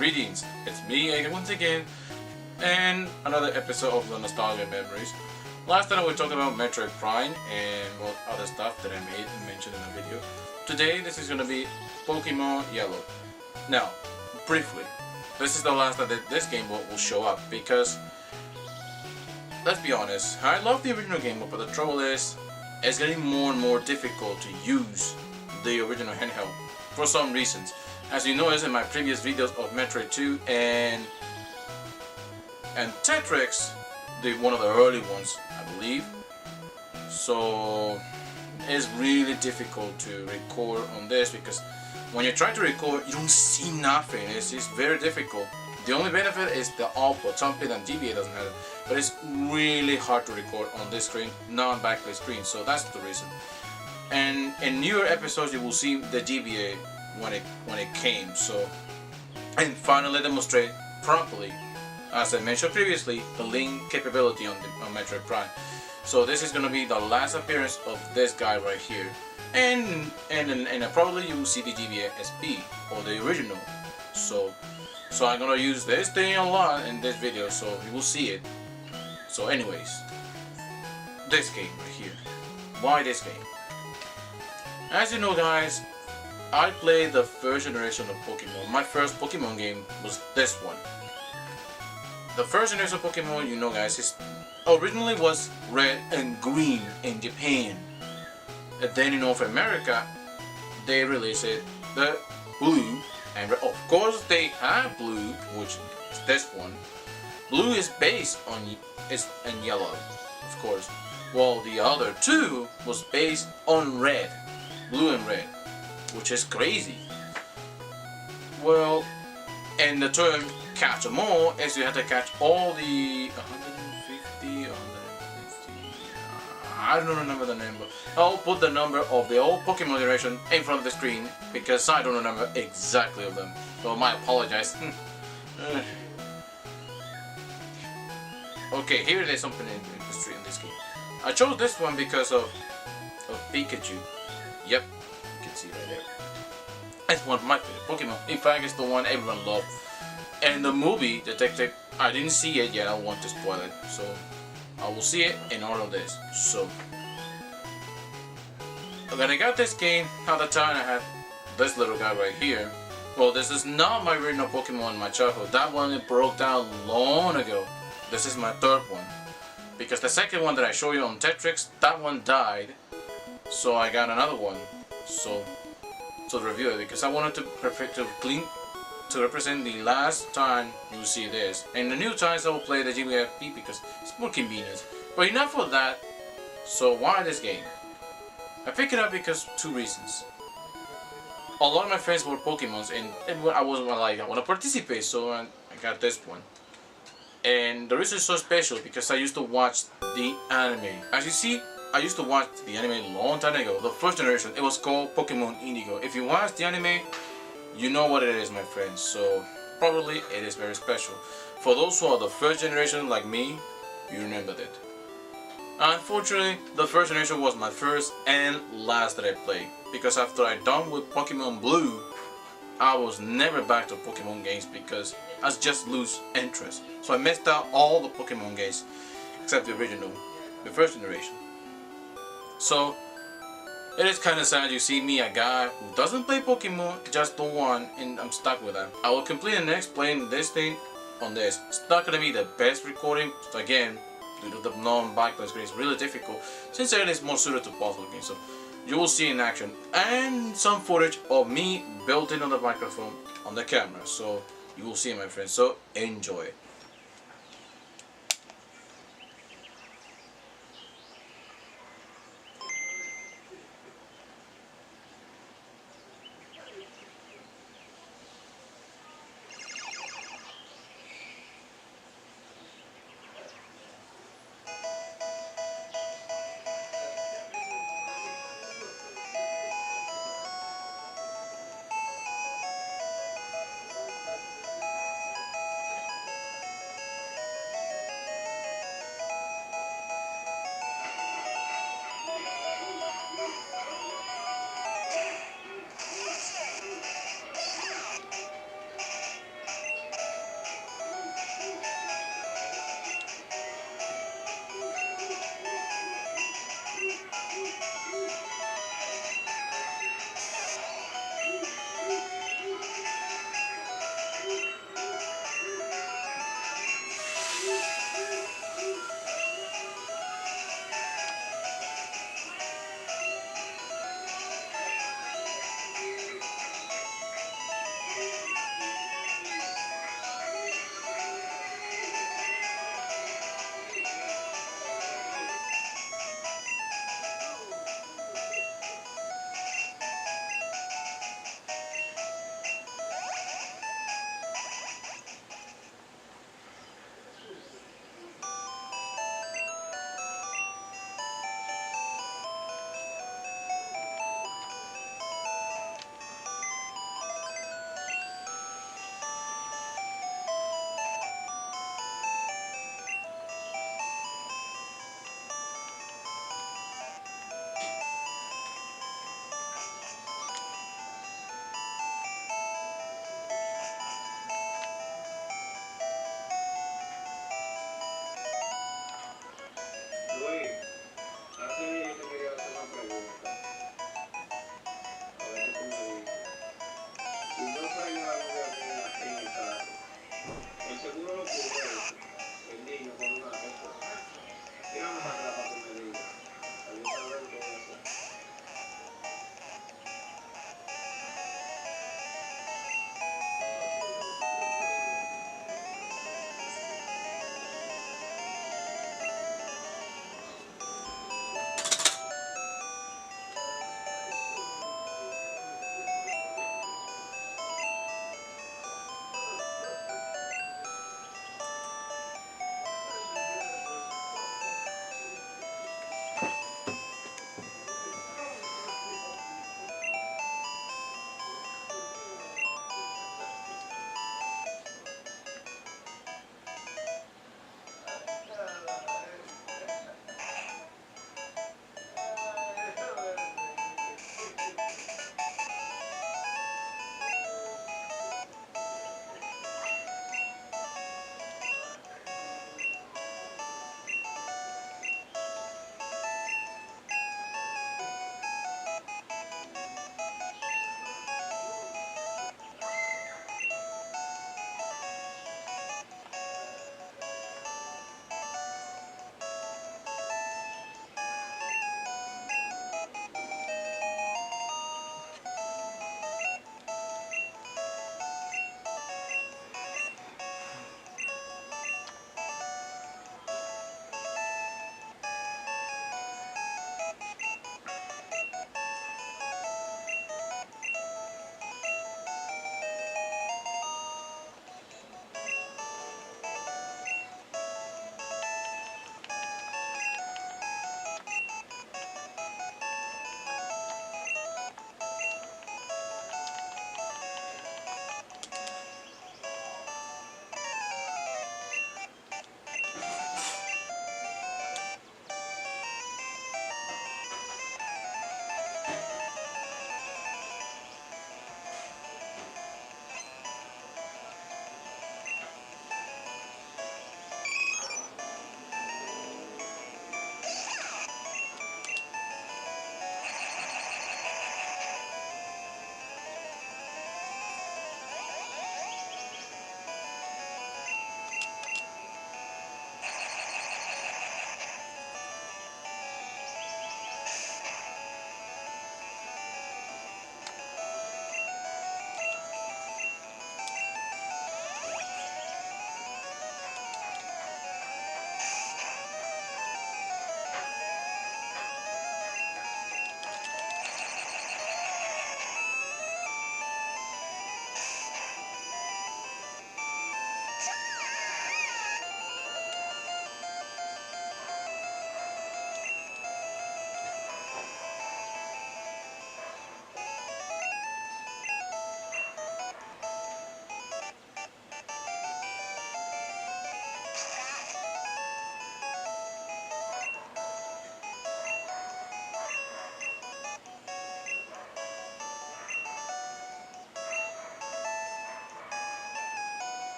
Greetings, it's me again once again, and another episode of the Nostalgia Memories. Last time we talked about Metroid Prime and what other stuff that I made and mentioned in the video. Today this is going to be Pokemon Yellow. Now, briefly, this is the last time that this Game Boy will show up because, let's be honest, I love the original Game Boy, but the trouble is, it's getting more and more difficult to use the original handheld for some reasons. As you noticed in my previous videos of Metroid 2 and Tetris, one of the early ones, I believe. So it's really difficult to record on this because when you try to record, you don't see nothing. It's very difficult. The only benefit is the output. Something and GBA doesn't have it, but it's really hard to record on this screen, non-backplate screen. So that's the reason. And in newer episodes, you will see the GBA when it came. So, and finally demonstrate properly, as I mentioned previously, the link capability on Metroid Prime. So this is going to be the last appearance of this guy right here, and probably you will see the GBA SP or the original. So I'm gonna use this thing a lot in this video, so you will see it. So anyways, this game right here. Why this game? As you know, guys, I played the first generation of Pokemon. My first Pokemon game was this one. The first generation of Pokemon, you know, guys, originally was red and green in Japan. And then in North America, they released it the blue and red. Of course, they have blue, which is this one. Blue is based on and yellow, of course. While the other two was based on red, blue and red, which is crazy. Well, and the term catch them all is you have to catch all the 150, I don't remember the number. I'll put the number of the old Pokemon generation in front of the screen because I don't remember exactly of them. So I apologize. Okay, here there's something in this game. I chose this one because of Pikachu. Yep, you can see right there. It's one of my favorite Pokemon. In fact, it's the one everyone loved. And the movie, Detective, I didn't see it yet. I don't want to spoil it. So I will see it in all of this. So when I got this game, at the time I had this little guy right here. Well, this is not my original Pokemon in my childhood. That one broke down long ago. This is my third one. Because the second one that I showed you on Tetris, that one died. So I got another one. So to review it, because I wanted to represent the last time you see this. And the new times I will play the GBFP because it's more convenient. But enough of that. So why this game? I picked it up because two reasons. A lot of my friends were Pokemons and I wasn't like, I want to participate, so I got this one. And the reason is so special because I used to watch the anime. As you see, I used to watch the anime a long time ago. The first generation, it was called Pokemon Indigo. If you watch the anime, you know what it is, my friends. So probably it is very special. For those who are the first generation like me, you remembered it. Unfortunately, the first generation was my first and last that I played. Because after I done with Pokemon Blue, I was never back to Pokemon games because I just lose interest. So I missed out all the Pokemon games except the original, the first generation. So it is kind of sad you see me, a guy who doesn't play Pokemon, just the one, and I'm stuck with that. I will complete and explain this thing on this. It's not going to be the best recording, again, due to the non-backplane screen. It's really difficult, since it is more suited to puzzle games. So you will see in action, and some footage of me built in on the microphone on the camera. So you will see, my friends, so enjoy it.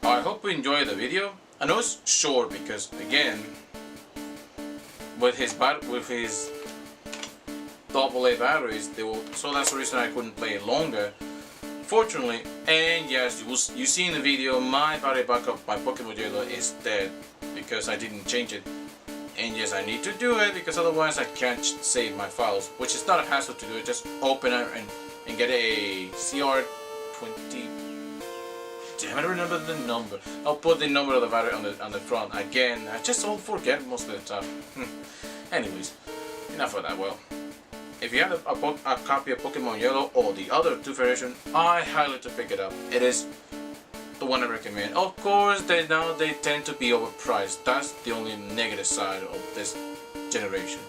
I hope you enjoyed the video. I know it's short because again, with his AA batteries, so that's the reason I couldn't play it longer. Fortunately, and yes, you see in the video, my battery backup, my Pokemon Yellow is dead because I didn't change it. And yes, I need to do it because otherwise I can't save my files, which is not a hassle to do it. Just open it and get a CR20. Damn, I don't remember the number. I'll put the number of the battery on the front. Again, I just all forget most of the time. Anyways, enough of that. Well, if you have a copy of Pokemon Yellow or the other two versions, I highly to pick it up. It is the one I recommend. Of course, they tend to be overpriced. That's the only negative side of this generation.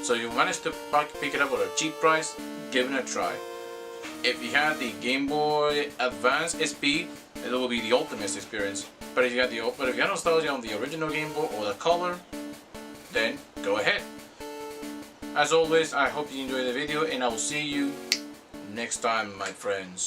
So you manage to pick it up at a cheap price, give it a try. If you had the Game Boy Advance SP, it will be the ultimate experience. But if you have nostalgia on the original Game Boy or the color, then go ahead. As always, I hope you enjoyed the video, and I will see you next time, my friends.